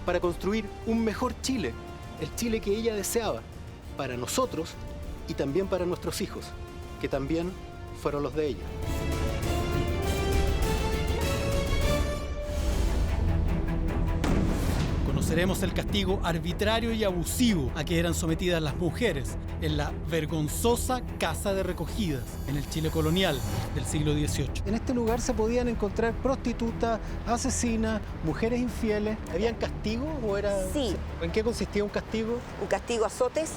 para construir un mejor Chile, el Chile que ella deseaba, para nosotros y también para nuestros hijos, que también fueron los de ella. Conoceremos el castigo arbitrario y abusivo a que eran sometidas las mujeres en la vergonzosa casa de recogidas en el Chile colonial del siglo XVIII. En este lugar se podían encontrar prostitutas, asesinas, mujeres infieles. ¿Habían castigos o era...? Sí. ¿En qué consistía un castigo? Un castigo, azotes.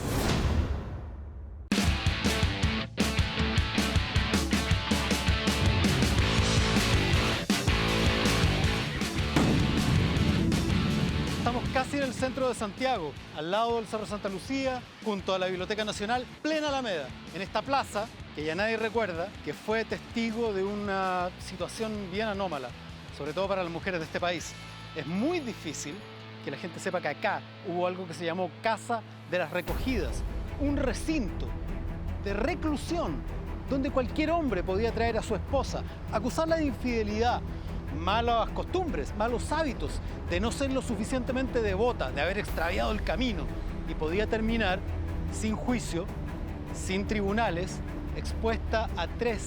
Casi en el centro de Santiago, al lado del Cerro Santa Lucía, junto a la Biblioteca Nacional, plena Alameda. En esta plaza, que ya nadie recuerda, que fue testigo de una situación bien anómala, sobre todo para las mujeres de este país. Es muy difícil que la gente sepa que acá hubo algo que se llamó Casa de las Recogidas, un recinto de reclusión donde cualquier hombre podía traer a su esposa, acusarla de infidelidad, malas costumbres, malos hábitos, de no ser lo suficientemente devota, de haber extraviado el camino, y podía terminar sin juicio, sin tribunales, expuesta a 3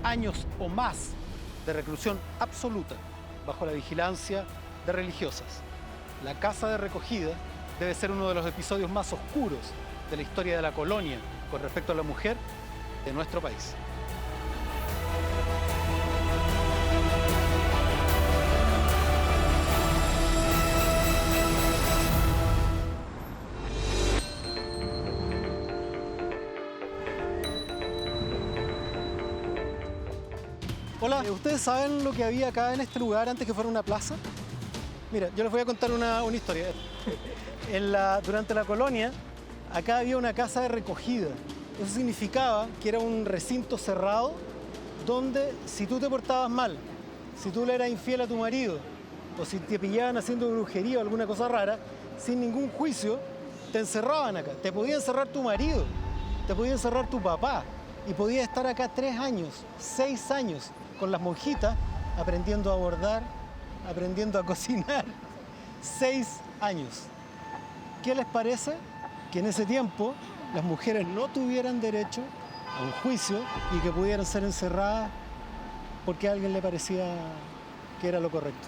años o más de reclusión absoluta bajo la vigilancia de religiosas. La casa de recogida debe ser uno de los episodios más oscuros de la historia de la colonia con respecto a la mujer de nuestro país. Hola, ¿ustedes saben lo que había acá en este lugar antes que fuera una plaza? Mira, yo les voy a contar una historia. Durante la colonia, acá había una casa de recogida. Eso significaba que era un recinto cerrado donde si tú te portabas mal, si tú le eras infiel a tu marido o si te pillaban haciendo brujería o alguna cosa rara, sin ningún juicio, te encerraban acá. Te podía encerrar tu marido, te podía encerrar tu papá y podías estar acá 3 años, 6 años con las monjitas aprendiendo a bordar, aprendiendo a cocinar. 6 años. ¿Qué les parece que en ese tiempo las mujeres no tuvieran derecho a un juicio y que pudieran ser encerradas porque a alguien le parecía que era lo correcto?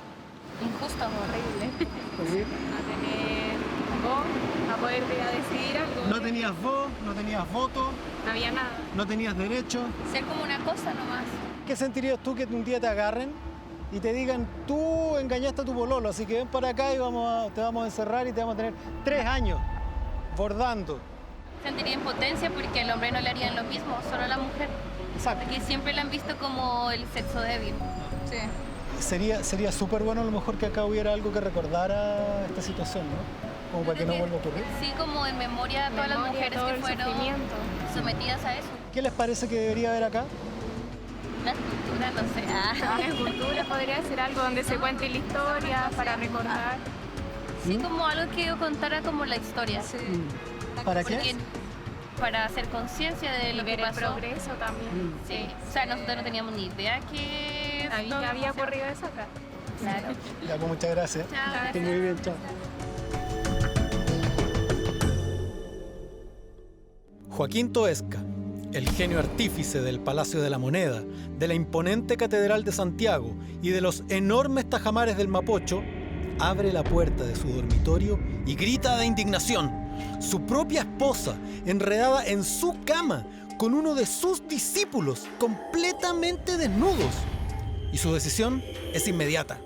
Injusto, horrible. ¿Sí? No tener voz, a poder decidir algo. No tenías voz, no tenías voto, No había nada. no tenías derecho. Ser como una cosa nomás. ¿Qué sentirías tú que un día te agarren y te digan, tú engañaste a tu pololo, así que ven para acá y te vamos a encerrar y te vamos a tener 3 años bordando? Sentiría impotencia porque al hombre no le harían lo mismo, solo a la mujer. Exacto. Porque siempre la han visto como el sexo débil. Sí. Sería súper bueno a lo mejor que acá hubiera algo que recordara esta situación, ¿no? Como para que no vuelva a ocurrir. Sí, como en memoria a todas las mujeres que fueron sometidas a eso. ¿Qué les parece que debería haber acá? Una escultura, no sé. Una escultura podría ser algo donde se cuente la historia para recordar. Sí, como algo que contara como la historia. Sí. ¿Para qué? Porque para hacer conciencia de lo que ver pasó. El progreso también. Sí. O sea, nosotros no teníamos ni idea que había ocurrido eso acá. Claro. Ya, pues muchas gracias. Chao. Que muy bien, chao. Joaquín Toesca, el genio artífice del Palacio de la Moneda, de la imponente Catedral de Santiago y de los enormes tajamares del Mapocho, abre la puerta de su dormitorio y grita de indignación. Su propia esposa, enredada en su cama, con uno de sus discípulos, completamente desnudos. Y su decisión es inmediata.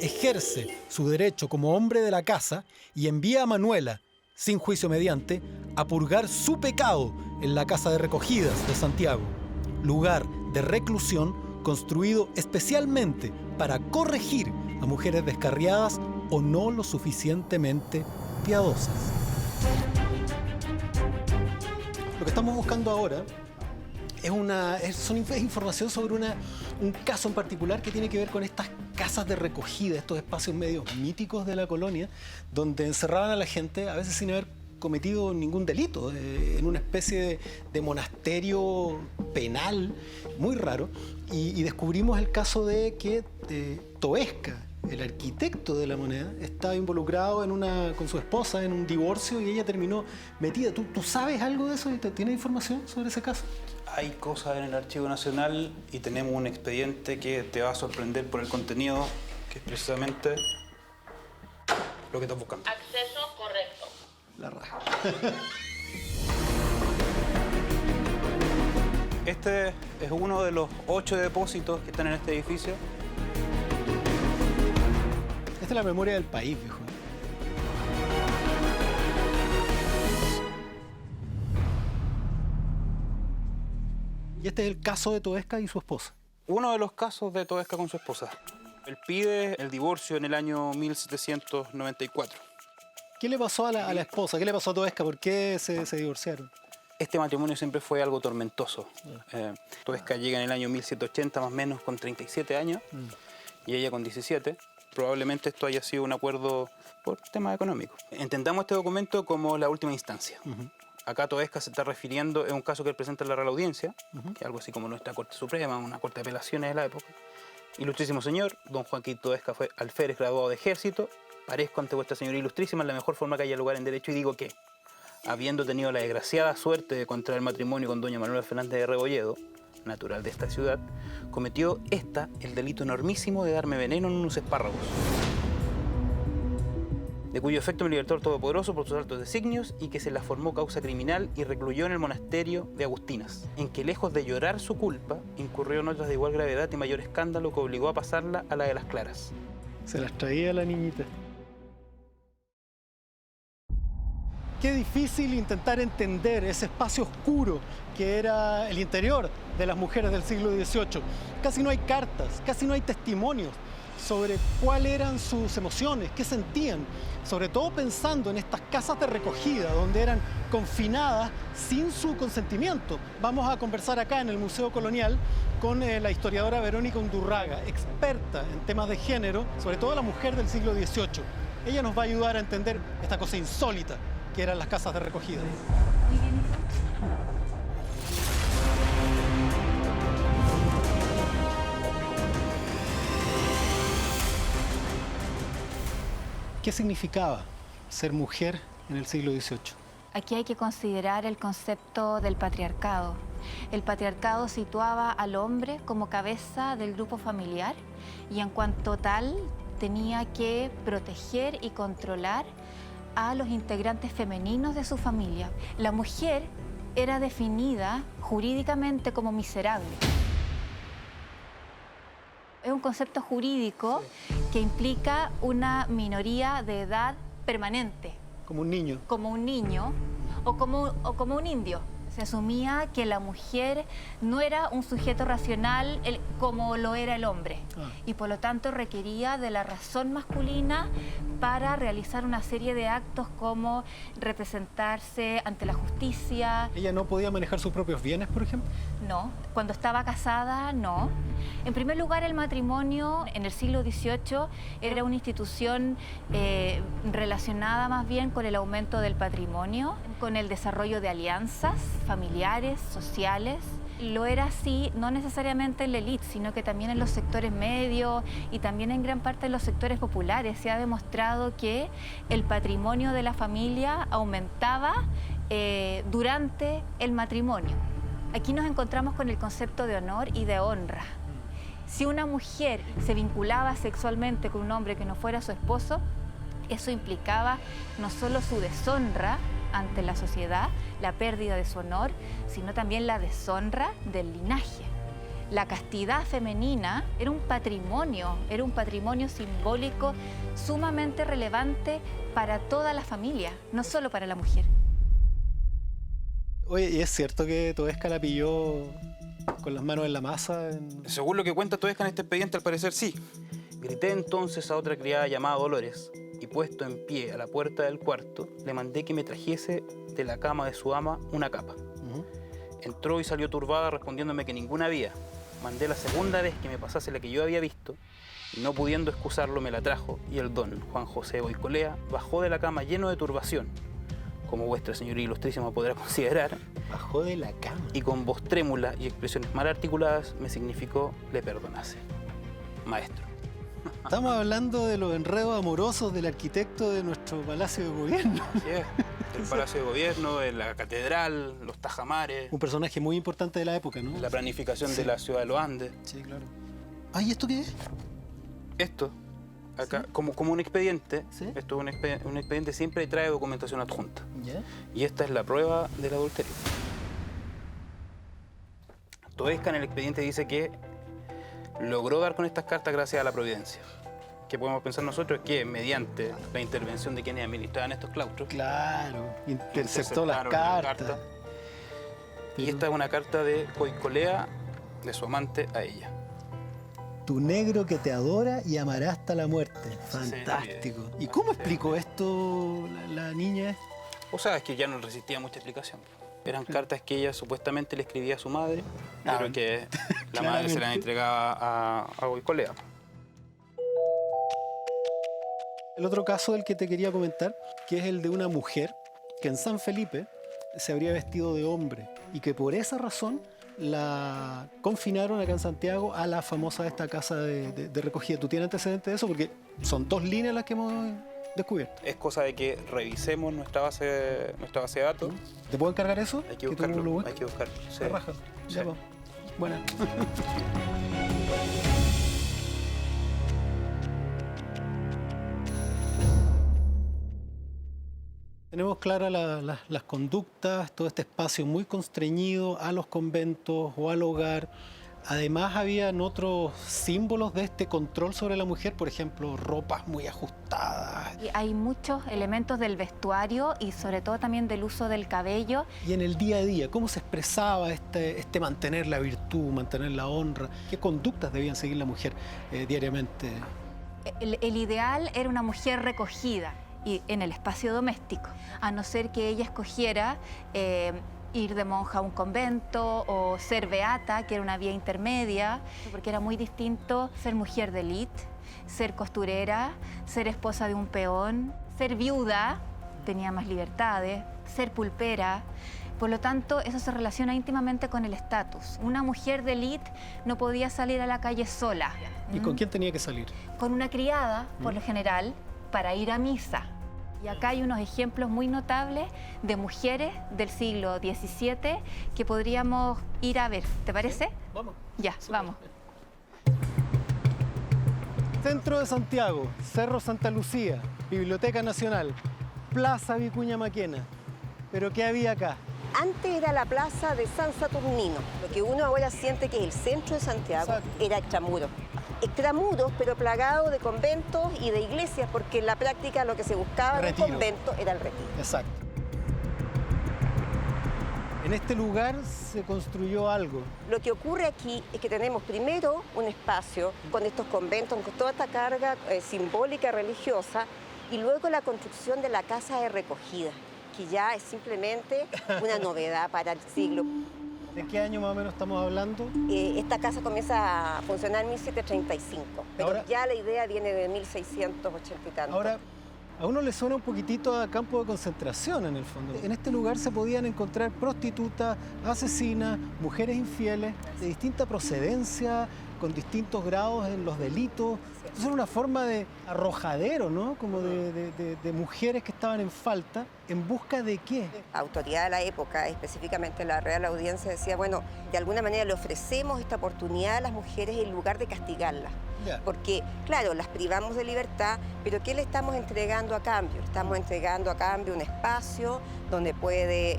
Ejerce su derecho como hombre de la casa y envía a Manuela, sin juicio mediante, a purgar su pecado en la casa de recogidas de Santiago, lugar de reclusión construido especialmente para corregir a mujeres descarriadas o no lo suficientemente piadosas. Lo que estamos buscando ahora es información sobre un caso en particular que tiene que ver con estas casas de recogida, estos espacios medios míticos de la colonia, donde encerraban a la gente, a veces sin haber cometido ningún delito, en una especie de monasterio penal muy raro. Y descubrimos el caso de Toesca, el arquitecto de la moneda, estaba involucrado con su esposa en un divorcio y ella terminó metida. ¿Tú sabes algo de eso? ¿Tienes información sobre ese caso? Hay cosas en el Archivo Nacional y tenemos un expediente que te va a sorprender por el contenido, que es precisamente lo que estás buscando. Acceso correcto. La raja. Este es uno de los 8 depósitos que están en este edificio. Esta es la memoria del país, viejo. Y este es el caso de Toesca y su esposa. Uno de los casos de Toesca con su esposa. Él pide el divorcio en el año 1794. ¿Qué le pasó a la esposa? ¿Qué le pasó a Toesca? ¿Por qué se divorciaron? Este matrimonio siempre fue algo tormentoso. Toesca llega en el año 1780 más o menos con 37 años y ella con 17. Probablemente esto haya sido un acuerdo por temas económicos. Entendamos este documento como la última instancia. Acá Toesca se está refiriendo, es un caso que él presenta en la Real Audiencia, que es algo así como nuestra Corte Suprema, una corte de apelaciones de la época. Ilustrísimo señor, don Joaquín Toesca fue alférez graduado de ejército. Parezco ante vuestra señoría ilustrísima en la mejor forma que haya lugar en derecho y digo que, habiendo tenido la desgraciada suerte de contraer matrimonio con doña Manuela Fernández de Rebolledo, natural de esta ciudad, cometió el delito enormísimo de darme veneno en unos espárragos, de cuyo efecto me libertó el Todopoderoso por sus altos designios y que se la formó causa criminal y recluyó en el monasterio de Agustinas, en que lejos de llorar su culpa, incurrió en otras de igual gravedad y mayor escándalo que obligó a pasarla a la de las claras. Se las traía la niñita. Qué difícil intentar entender ese espacio oscuro que era el interior de las mujeres del siglo XVIII. Casi no hay cartas, casi no hay testimonios sobre cuáles eran sus emociones, qué sentían, sobre todo pensando en estas casas de recogida donde eran confinadas sin su consentimiento. Vamos a conversar acá en el Museo Colonial con la historiadora Verónica Undurraga, experta en temas de género, sobre todo la mujer del siglo XVIII. Ella nos va a ayudar a entender esta cosa insólita que eran las casas de recogida. ¿Qué significaba ser mujer en el siglo XVIII? Aquí hay que considerar el concepto del patriarcado. El patriarcado situaba al hombre como cabeza del grupo familiar y en cuanto tal tenía que proteger y controlar a los integrantes femeninos de su familia. La mujer era definida jurídicamente como miserable. Es un concepto jurídico que implica una minoría de edad permanente. Como un niño. Como un niño o como un indio. Se asumía que la mujer no era un sujeto racional como lo era el hombre y por lo tanto requería de la razón masculina para realizar una serie de actos como representarse ante la justicia. ¿Ella no podía manejar sus propios bienes, por ejemplo? No, cuando estaba casada, no. En primer lugar, el matrimonio en el siglo XVIII era una institución relacionada más bien con el aumento del patrimonio, con el desarrollo de alianzas familiares, sociales. Lo era así, no necesariamente en la élite, sino que también en los sectores medios y también en gran parte en los sectores populares. Se ha demostrado que el patrimonio de la familia aumentaba durante el matrimonio. Aquí nos encontramos con el concepto de honor y de honra. Si una mujer se vinculaba sexualmente con un hombre que no fuera su esposo, eso implicaba no solo su deshonra ante la sociedad, la pérdida de su honor, sino también la deshonra del linaje. La castidad femenina era un patrimonio simbólico sumamente relevante para toda la familia, no solo para la mujer. Oye, ¿y es cierto que Toesca la pilló con las manos en la masa? Según lo que cuenta Toesca en este expediente, al parecer sí. Grité entonces a otra criada llamada Dolores y puesto en pie a la puerta del cuarto, le mandé que me trajese de la cama de su ama una capa. Entró y salió turbada respondiéndome que ninguna había. Mandé la segunda vez que me pasase la que yo había visto y no pudiendo excusarlo me la trajo y el don Juan José Boicolea bajó de la cama lleno de turbación, como vuestra señoría ilustrísima podrá considerar. Bajó de la cama. Y con voz trémula y expresiones mal articuladas me significó le perdonase. Maestro. Estamos hablando de los enredos amorosos del arquitecto de nuestro Palacio de Gobierno. Así es. El Palacio de Gobierno, la Catedral, los tajamares. Un personaje muy importante de la época, ¿no? La planificación de la ciudad de los Andes. Sí, claro. ¿Y esto qué es? Esto, acá, como un expediente, ¿Sí? esto es un expediente siempre trae documentación adjunta. ¿Ya? Y esta es la prueba del adulterio. Toesca en el expediente dice que logró dar con estas cartas gracias a la providencia. Que podemos pensar nosotros que mediante la intervención de quienes administraban estos claustros, Claro, interceptó las interceptaron la cartas. carta. Y Pero- esta es una carta de Coicolea, de su amante, a ella. Tu negro que te adora y amará hasta la muerte. Fantástico. ¿Y cómo explicó esto la niña? O sea, es que ya no resistía mucha explicación. Eran cartas que ella supuestamente le escribía a su madre, pero que la madre se las entregaba a Coicolea. El otro caso del que te quería comentar, que es el de una mujer que en San Felipe se habría vestido de hombre y que por esa razón la confinaron acá en Santiago a la famosa esta casa de recogida. ¿Tú tienes antecedentes de eso? Porque son 2 líneas las que hemos descubierto. Es cosa de que revisemos nuestra base de datos. ¿Te puedo encargar eso? Hay que tú buscarlo. lo busques. Hay que buscarlo. Sí. La raja. Sí. Ya va. Buena. Tenemos claras las conductas, todo este espacio muy constreñido a los conventos o al hogar. Además, habían otros símbolos de este control sobre la mujer, por ejemplo, ropas muy ajustadas. Y hay muchos elementos del vestuario y sobre todo también del uso del cabello. Y en el día a día, ¿cómo se expresaba este mantener la virtud, mantener la honra? ¿Qué conductas debían seguir la mujer diariamente? El ideal era una mujer recogida y en el espacio doméstico, a no ser que ella escogiera ir de monja a un convento o ser beata, que era una vía intermedia, porque era muy distinto ser mujer de élite, ser costurera, ser esposa de un peón, ser viuda, tenía más libertades, ser pulpera. Por lo tanto, eso se relaciona íntimamente con el estatus. Una mujer de élite no podía salir a la calle sola. ¿Y con quién tenía que salir? Con una criada, por lo general, para ir a misa. Y acá hay unos ejemplos muy notables de mujeres del siglo XVII que podríamos ir a ver. ¿Te parece? Vamos. Ya, vamos. Centro de Santiago, Cerro Santa Lucía, Biblioteca Nacional, Plaza Vicuña Maquena. ¿Pero qué había acá? Antes era la plaza de San Saturnino. Lo que uno ahora siente que es el centro de Santiago era extramuros. Extramuros, pero plagado de conventos y de iglesias, porque en la práctica lo que se buscaba en un convento era el retiro. Exacto. En este lugar se construyó algo. Lo que ocurre aquí es que tenemos primero un espacio con estos conventos, con toda esta carga simbólica religiosa, y luego la construcción de la casa de recogida, que ya es simplemente una novedad para el siglo. ¿De qué año más o menos estamos hablando? Esta casa comienza a funcionar en 1735, pero Ahora, ya la idea viene de 1680 y tanto. Ahora, a uno le suena un poquitito a campo de concentración en el fondo. En este lugar se podían encontrar prostitutas, asesinas, mujeres infieles, de distinta procedencia, con distintos grados en los delitos. Entonces era una forma de arrojadero, ¿no? Como de mujeres que estaban en falta. ¿En busca de qué? La autoridad de la época, específicamente la Real Audiencia, decía, bueno, de alguna manera le ofrecemos esta oportunidad a las mujeres en lugar de castigarlas. Ya. Porque, claro, las privamos de libertad, pero ¿qué le estamos entregando a cambio? Le estamos entregando a cambio un espacio donde puede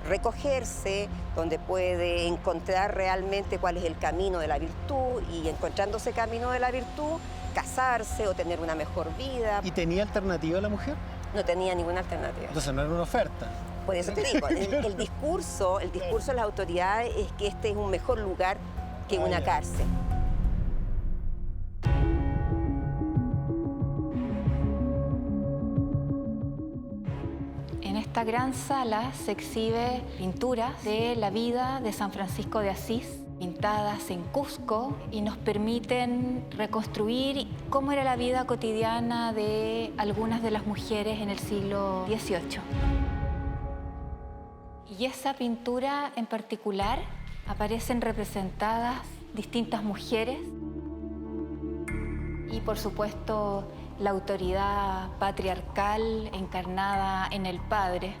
recogerse, donde puede encontrar realmente cuál es el camino de la virtud, y encontrando ese camino de la virtud, casarse o tener una mejor vida. ¿Y tenía alternativa la mujer? No tenía ninguna alternativa. Entonces no era una oferta. Por eso te digo, el discurso de las autoridades es que este es un mejor lugar que una cárcel. En esta gran sala se exhibe pinturas de la vida de San Francisco de Asís, pintadas en Cusco, y nos permiten reconstruir cómo era la vida cotidiana de algunas de las mujeres en el siglo XVIII. Y esa pintura en particular aparecen representadas distintas mujeres. Y Por supuesto, la autoridad patriarcal encarnada en el padre.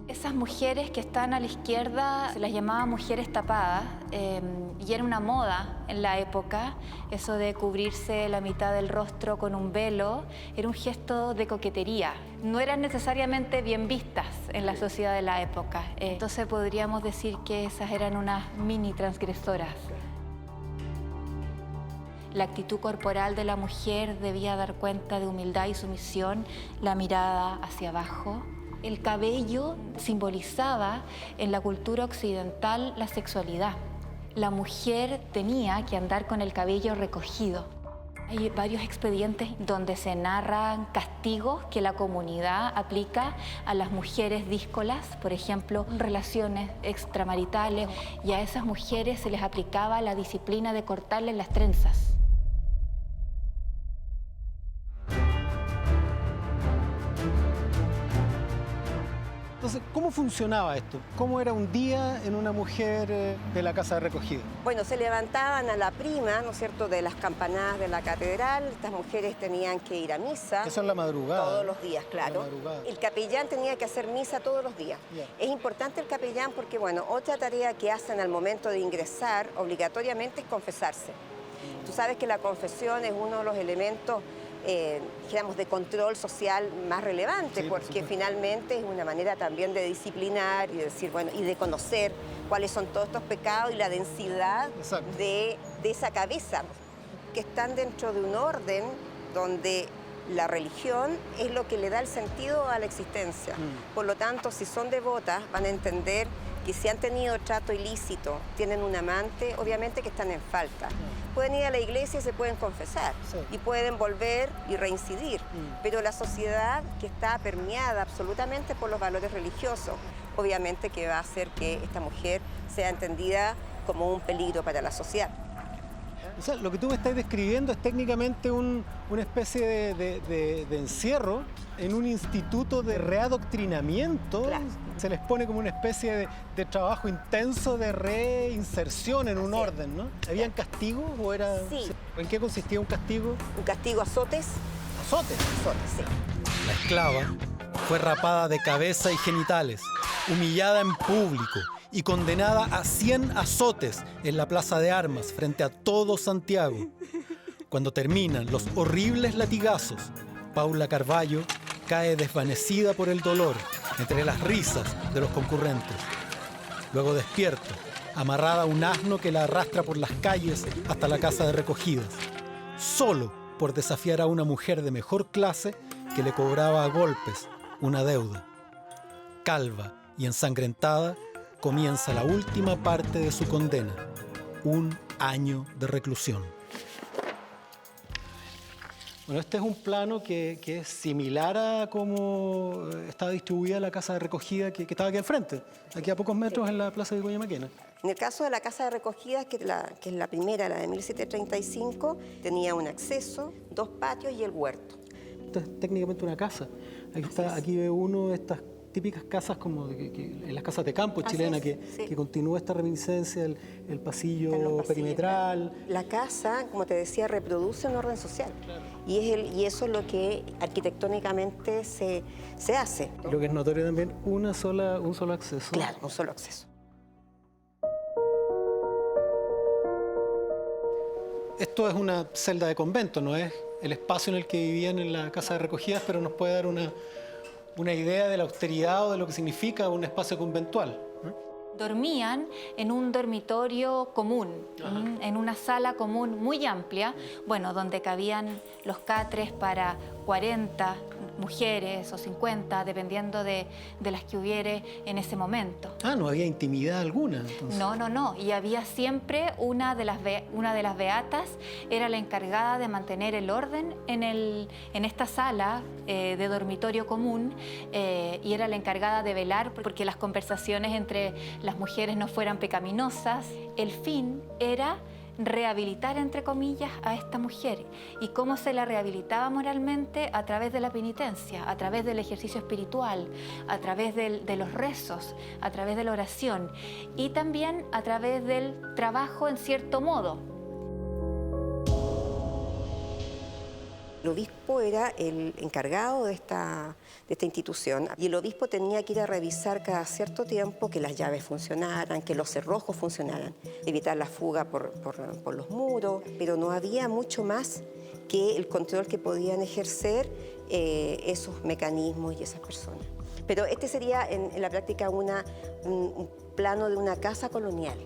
Esas mujeres que están a la izquierda se las llamaba mujeres tapadas y era una moda en la época. Eso de cubrirse la mitad del rostro con un velo era un gesto de coquetería. No eran necesariamente bien vistas en la sociedad de la época. Entonces podríamos decir que esas eran unas mini transgresoras. La actitud corporal de la mujer debía dar cuenta de humildad y sumisión, la mirada hacia abajo. El cabello simbolizaba en la cultura occidental la sexualidad. La mujer tenía que andar con el cabello recogido. Hay varios expedientes donde se narran castigos que la comunidad aplica a las mujeres díscolas, por ejemplo, relaciones extramaritales, y a esas mujeres se les aplicaba la disciplina de cortarles las trenzas. Entonces, ¿cómo funcionaba esto? ¿Cómo era un día en una mujer de la casa de recogida? Bueno, se levantaban a la prima, ¿no es cierto?, de las campanadas de la catedral. Estas mujeres tenían que ir a misa. Eso en la madrugada. Todos los días, claro. El capellán tenía que hacer misa todos los días. Yeah. Es importante el capellán porque, bueno, otra tarea que hacen al momento de ingresar obligatoriamente es confesarse. Tú sabes que la confesión es uno de los elementos digamos, de control social más relevante, sí, porque finalmente es una manera también de disciplinar y de decir, bueno, y de conocer cuáles son todos estos pecados y la densidad de esa cabeza, que están dentro de un orden donde la religión es lo que le da el sentido a la existencia. Por lo tanto, si son devotas, van a entender que si han tenido trato ilícito, tienen un amante, obviamente que están en falta. Pueden ir a la iglesia y se pueden confesar, y pueden volver y reincidir, pero la sociedad que está permeada absolutamente por los valores religiosos, obviamente que va a hacer que esta mujer sea entendida como un peligro para la sociedad. O sea, lo que tú me estás describiendo es técnicamente una especie de encierro en un instituto de readoctrinamiento. Claro. Se les pone como una especie de trabajo intenso de reinserción en un orden, ¿no? ¿Habían castigos o era...? Sí. ¿En qué consistía un castigo? Un castigo, azotes. ¿Azotes? Azotes, sí. La esclava fue rapada de cabeza y genitales, humillada en público y condenada a 100 azotes en la Plaza de Armas frente a todo Santiago. Cuando terminan los horribles latigazos, Paula Carvalho cae desvanecida por el dolor entre las risas de los concurrentes. Luego despierta, amarrada a un asno que la arrastra por las calles hasta la casa de recogidas, solo por desafiar a una mujer de mejor clase que le cobraba a golpes una deuda. Calva y ensangrentada, comienza la última parte de su condena, 1 año de reclusión. Bueno, este es un plano que es similar a cómo estaba distribuida la casa de recogida que estaba aquí al frente, aquí a pocos metros en la plaza de Vicuña Maquena. En el caso de la casa de recogida, que es la primera, la de 1735, tenía un acceso, 2 patios y el huerto. Esto es técnicamente una casa. Aquí ve uno de estas típicas casas como en las casas de campo chilenas, que continúa esta reminiscencia, el pasillo perimetral. La casa, como te decía, reproduce un orden social. Claro. Y eso es lo que arquitectónicamente se hace. Y lo que es notorio también, un solo acceso. Claro, un solo acceso. Esto es una celda de convento, no es el espacio en el que vivían en la casa de recogidas, pero nos puede dar una idea de la austeridad o de lo que significa un espacio conventual. Dormían en un dormitorio común, en una sala común muy amplia, bueno, donde cabían los catres para 40 mujeres o 50, dependiendo de las que hubiere en ese momento. Ah, no había intimidad alguna, entonces. No. Y había siempre una de las beatas, era la encargada de mantener el orden en esta sala de dormitorio común, y era la encargada de velar porque las conversaciones entre las mujeres no fueran pecaminosas. El fin era rehabilitar, entre comillas, a esta mujer. ¿Y cómo se la rehabilitaba moralmente? A través de la penitencia, a través del ejercicio espiritual, a través de los rezos, a través de la oración y también a través del trabajo en cierto modo. El obispo era el encargado de esta institución y el obispo tenía que ir a revisar cada cierto tiempo que las llaves funcionaran, que los cerrojos funcionaran, evitar la fuga por los muros, pero no había mucho más que el control que podían ejercer esos mecanismos y esas personas. Pero este sería en la práctica un plano de una casa colonial.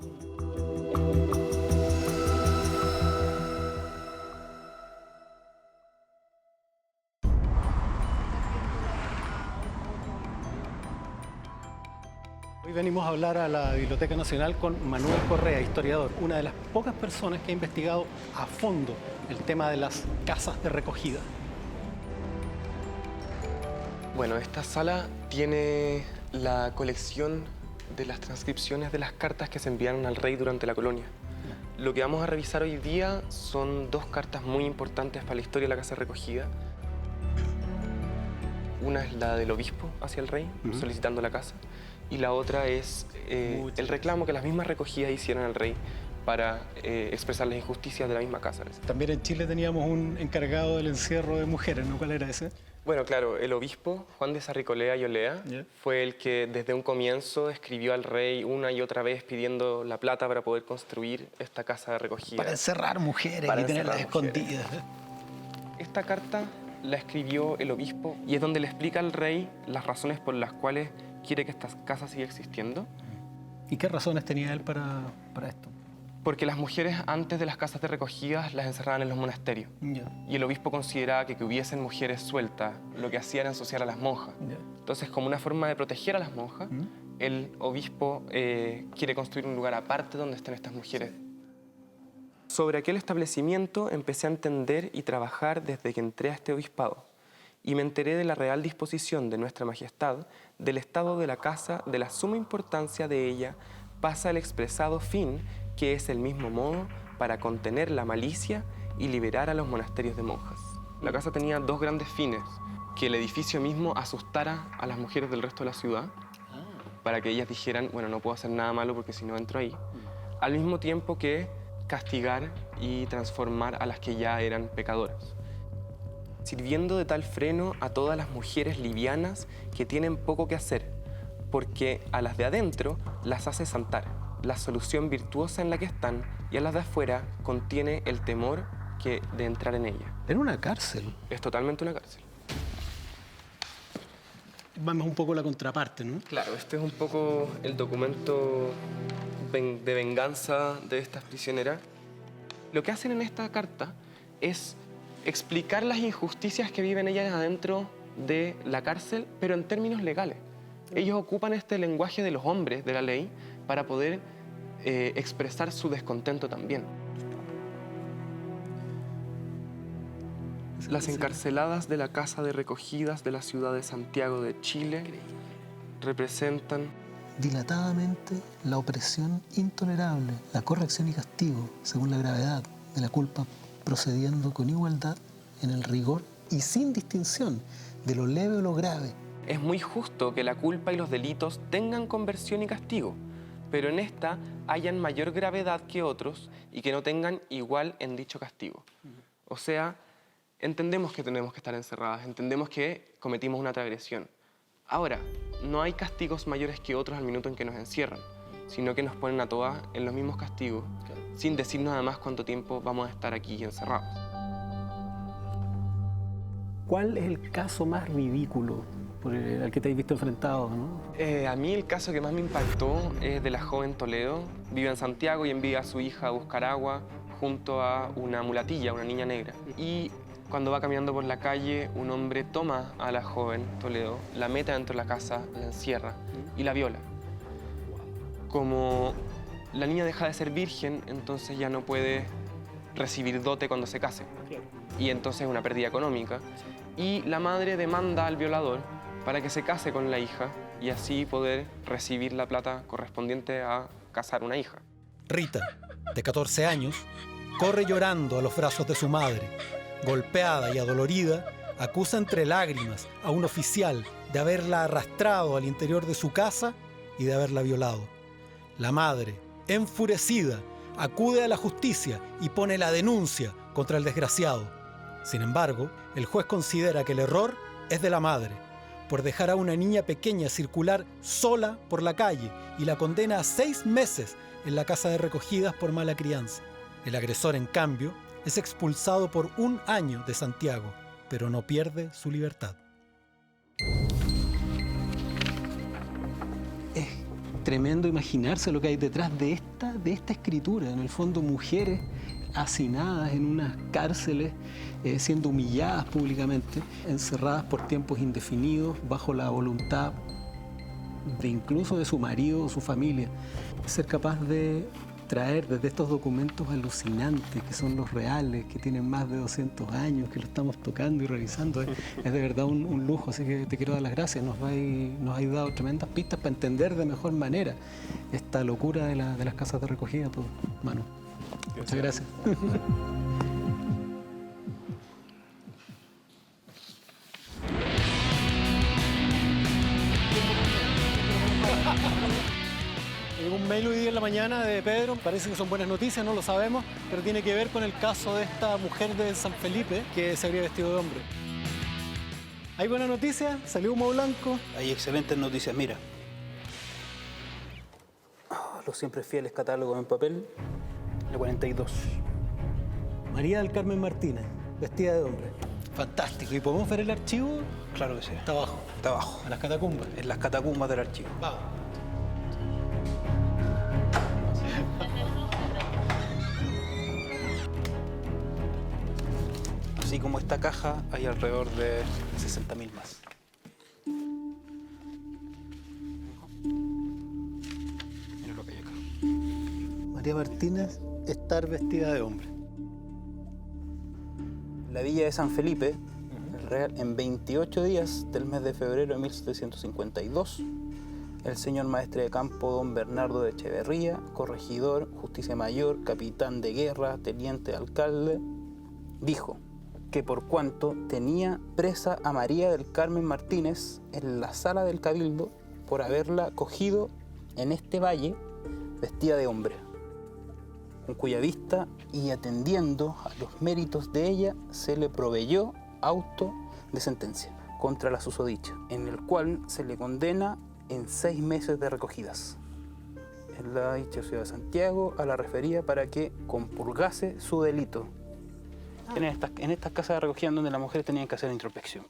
Hoy venimos a hablar a la Biblioteca Nacional con Manuel Correa, historiador, una de las pocas personas que ha investigado a fondo el tema de las casas de recogida. Bueno, esta sala tiene la colección de las transcripciones de las cartas que se enviaron al rey durante la colonia. Lo que vamos a revisar hoy día son dos cartas muy importantes para la historia de la casa de recogida. Una es la del obispo hacia el rey, solicitando la casa, y la otra es el reclamo que las mismas recogidas hicieron al rey para expresar las injusticias de la misma casa. También en Chile teníamos un encargado del encierro de mujeres, ¿no? ¿Cuál era ese? Bueno, claro, el obispo, Juan de Sarricolea y Olea, fue el que desde un comienzo escribió al rey una y otra vez pidiendo la plata para poder construir esta casa de recogida. Para encerrar mujeres y tenerlas escondidas. Esta carta la escribió el obispo y es donde le explica al rey las razones por las cuales quiere que esta casa siga existiendo. ¿Y qué razones tenía él para esto? Porque las mujeres antes de las casas de recogidas las encerraban en los monasterios. Y el obispo consideraba que hubiesen mujeres sueltas lo que hacía era ensuciar a las monjas. Entonces, como una forma de proteger a las monjas, el obispo quiere construir un lugar aparte donde estén estas mujeres. Sobre aquel establecimiento empecé a entender y trabajar desde que entré a este obispado. Y me enteré de la real disposición de Nuestra Majestad, del estado de la casa, de la suma importancia de ella, pasa el expresado fin, que es el mismo modo para contener la malicia y liberar a los monasterios de monjas. La casa tenía dos grandes fines, que el edificio mismo asustara a las mujeres del resto de la ciudad, para que ellas dijeran, bueno, no puedo hacer nada malo porque si no entro ahí, al mismo tiempo que castigar y transformar a las que ya eran pecadoras, sirviendo de tal freno a todas las mujeres livianas que tienen poco que hacer, porque a las de adentro las hace santar, la solución virtuosa en la que están, y a las de afuera contiene el temor de entrar en ella. Era una cárcel. Es totalmente una cárcel. Vamos un poco la contraparte, ¿no? Claro, este es un poco el documento de venganza de estas prisioneras. Lo que hacen en esta carta es explicar las injusticias que viven ellas adentro de la cárcel, pero en términos legales. Ellos ocupan este lenguaje de los hombres, de la ley, para poder expresar su descontento también. Las encarceladas de la casa de recogidas de la ciudad de Santiago de Chile representan dilatadamente la opresión intolerable, la corrección y castigo según la gravedad de la culpa, procediendo con igualdad en el rigor y sin distinción de lo leve o lo grave. Es muy justo que la culpa y los delitos tengan conversión y castigo, pero en esta hayan mayor gravedad que otros y que no tengan igual en dicho castigo. O sea, entendemos que tenemos que estar encerradas, entendemos que cometimos una transgresión. Ahora, no hay castigos mayores que otros al minuto en que nos encierran, sino que nos ponen a todas en los mismos castigos, sin decirnos además cuánto tiempo vamos a estar aquí encerrados. ¿Cuál es el caso más ridículo al que te has visto enfrentado, ¿no? A mí el caso que más me impactó es de la joven Toledo. Vive en Santiago y envía a su hija a buscar agua junto a una mulatilla, una niña negra. Y cuando va caminando por la calle, un hombre toma a la joven Toledo, la mete dentro de la casa, la encierra y la viola. Como la niña deja de ser virgen, entonces ya no puede recibir dote cuando se case. Y entonces es una pérdida económica. Y la madre demanda al violador para que se case con la hija y así poder recibir la plata correspondiente a casar una hija. Rita, de 14 años, corre llorando a los brazos de su madre. Golpeada y adolorida, acusa entre lágrimas a un oficial de haberla arrastrado al interior de su casa y de haberla violado. La madre, enfurecida, acude a la justicia y pone la denuncia contra el desgraciado. Sin embargo, el juez considera que el error es de la madre, por dejar a una niña pequeña circular sola por la calle y la condena a 6 meses en la casa de recogidas por mala crianza. El agresor, en cambio, es expulsado por 1 año de Santiago, pero no pierde su libertad. Es tremendo imaginarse lo que hay detrás de esta escritura. En el fondo, mujeres hacinadas en unas cárceles, siendo humilladas públicamente, encerradas por tiempos indefinidos, bajo la voluntad de incluso de su marido o su familia. Ser capaz de traer desde estos documentos alucinantes, que son los reales, que tienen más de 200 años, que lo estamos tocando y revisando, es de verdad un lujo. Así que te quiero dar las gracias. Nos has dado tremendas pistas para entender de mejor manera esta locura de las casas de recogida, pues, Manu. Muchas gracias. Llegó un mail hoy día en la mañana de Pedro, parece que son buenas noticias, no lo sabemos, pero tiene que ver con el caso de esta mujer de San Felipe que se habría vestido de hombre. ¿Hay buenas noticias? ¿Salió humo blanco? Hay excelentes noticias, mira. Los siempre fieles catálogos en papel, el 42. María del Carmen Martínez, vestida de hombre. Fantástico. ¿Y podemos ver el archivo? Claro que sí. Está abajo. Está abajo. A las catacumbas. En las catacumbas del archivo. Vamos. Así como esta caja, hay alrededor de 60.000 más. Mira lo que hay acá. María Martínez, estar vestida de hombre. La villa de San Felipe, el Real, en 28 días del mes de febrero de 1752, el señor maestre de campo don Bernardo de Echeverría, corregidor, justicia mayor, capitán de guerra, teniente de alcalde, dijo que por cuanto tenía presa a María del Carmen Martínez en la sala del Cabildo por haberla cogido en este valle vestida de hombre, con cuya vista y atendiendo a los méritos de ella se le proveyó auto de sentencia contra la susodicha, en el cual se le condena en 6 meses de recogidas en la dicha ciudad de Santiago a la referida para que compurgase su delito. En estas casas de recogida en donde las mujeres tenían que hacer introspección.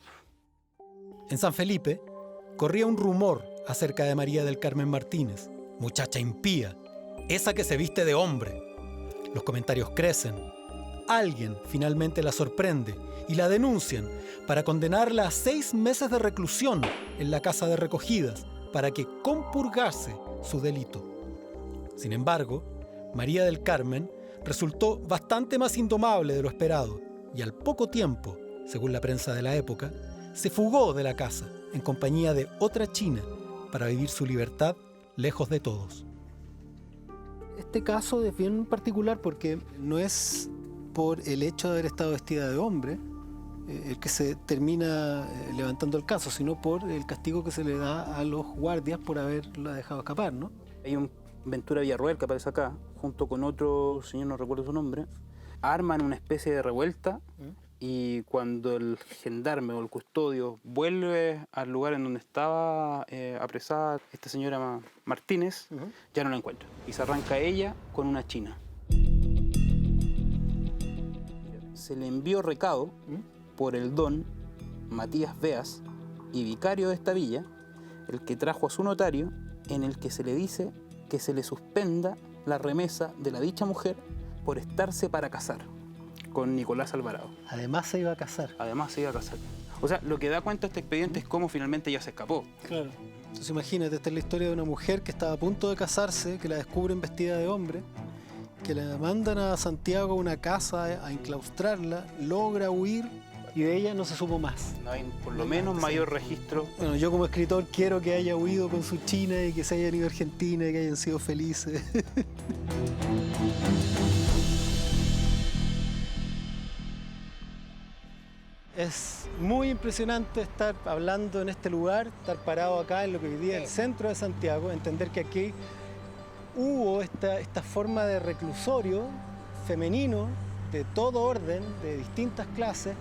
En San Felipe corría un rumor acerca de María del Carmen Martínez, muchacha impía, esa que se viste de hombre. Los comentarios crecen. Alguien finalmente la sorprende y la denuncian para condenarla a 6 meses de reclusión en la casa de recogidas para que compurgase su delito. Sin embargo, María del Carmen resultó bastante más indomable de lo esperado y al poco tiempo, según la prensa de la época, se fugó de la casa en compañía de otra china para vivir su libertad lejos de todos. Este caso es bien particular porque no es por el hecho de haber estado vestida de hombre el que se termina levantando el caso, sino por el castigo que se le da a los guardias por haberla dejado escapar, ¿no? Hay un Ventura Villarroel que aparece acá, junto con otro señor, no recuerdo su nombre, arman una especie de revuelta y cuando el gendarme o el custodio vuelve al lugar en donde estaba apresada esta señora Martínez, ya no la encuentra. Y se arranca ella con una china. Se le envió recado por el don Matías Beas y vicario de esta villa, el que trajo a su notario, en el que se le dice que se le suspenda la remesa de la dicha mujer por estarse para casar con Nicolás Alvarado. Además se iba a casar. Además se iba a casar. O sea, lo que da cuenta este expediente es cómo finalmente ella se escapó. Claro. Entonces imagínate, esta es la historia de una mujer que estaba a punto de casarse, que la descubren vestida de hombre, que la mandan a Santiago a una casa a enclaustrarla, logra huir y de ella no se supo más. No hay por lo menos mayor registro. Bueno, yo como escritor quiero que haya huido con su china y que se hayan ido a Argentina y que hayan sido felices. Es muy impresionante estar hablando en este lugar, estar parado acá en lo que hoy día es el centro de Santiago, entender que aquí hubo esta forma de reclusorio femenino de todo orden, de distintas clases,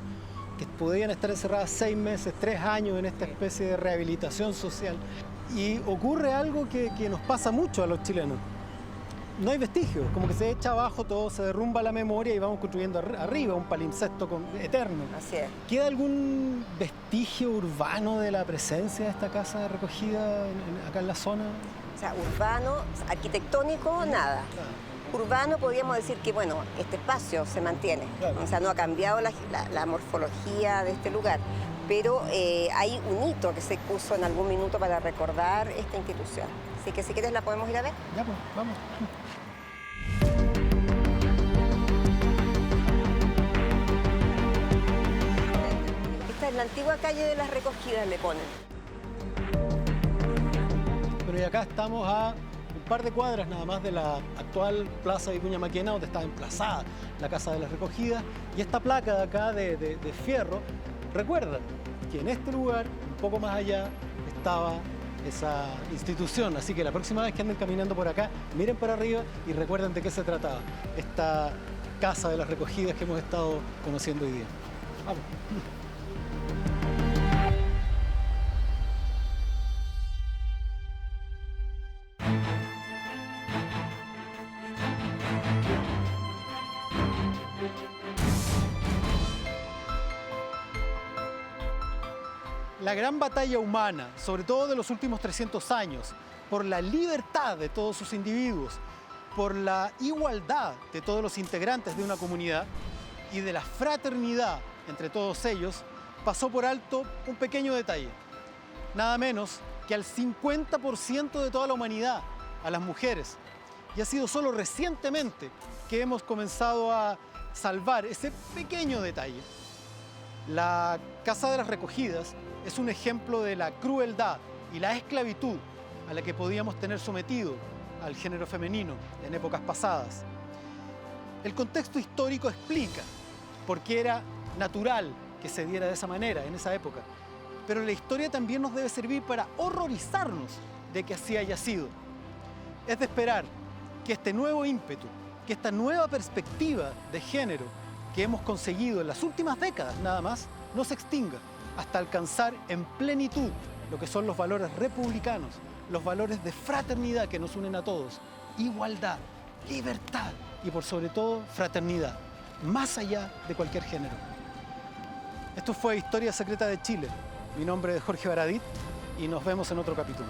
que podían estar encerradas 6 meses, 3 años en esta especie de rehabilitación social. Y ocurre algo que nos pasa mucho a los chilenos. No hay vestigios, como que se echa abajo todo, se derrumba la memoria y vamos construyendo arriba un palimpsesto eterno. Así es. ¿Queda algún vestigio urbano de la presencia de esta casa de recogida acá en la zona? O sea, urbano, arquitectónico, nada. Urbano podríamos decir que, bueno, este espacio se mantiene. Claro. O sea, no ha cambiado la morfología de este lugar. Pero hay un hito que se puso en algún minuto para recordar esta institución. Así que si quieres la podemos ir a ver. Ya, pues, vamos. Esta es la antigua calle de las Recogidas, le ponen. Pero y acá estamos a un par de cuadras nada más de la actual Plaza Vicuña Maquena, donde estaba emplazada la Casa de las Recogidas. Y esta placa de acá de fierro recuerda que en este lugar, un poco más allá, estaba esa institución. Así que la próxima vez que anden caminando por acá, miren para arriba y recuerden de qué se trataba esta Casa de las Recogidas que hemos estado conociendo hoy día. Vamos. La gran batalla humana, sobre todo de los últimos 300 años, por la libertad de todos sus individuos, por la igualdad de todos los integrantes de una comunidad y de la fraternidad entre todos ellos, pasó por alto un pequeño detalle. Nada menos que al 50% de toda la humanidad, a las mujeres. Y ha sido solo recientemente que hemos comenzado a salvar ese pequeño detalle. La Casa de las Recogidas es un ejemplo de la crueldad y la esclavitud a la que podíamos tener sometido al género femenino en épocas pasadas. El contexto histórico explica por qué era natural que se diera de esa manera en esa época, pero la historia también nos debe servir para horrorizarnos de que así haya sido. Es de esperar que este nuevo ímpetu, que esta nueva perspectiva de género que hemos conseguido en las últimas décadas nada más, no se extinga hasta alcanzar en plenitud lo que son los valores republicanos, los valores de fraternidad que nos unen a todos, igualdad, libertad y por sobre todo fraternidad, más allá de cualquier género. Esto fue Historia Secreta de Chile. Mi nombre es Jorge Baradit y nos vemos en otro capítulo.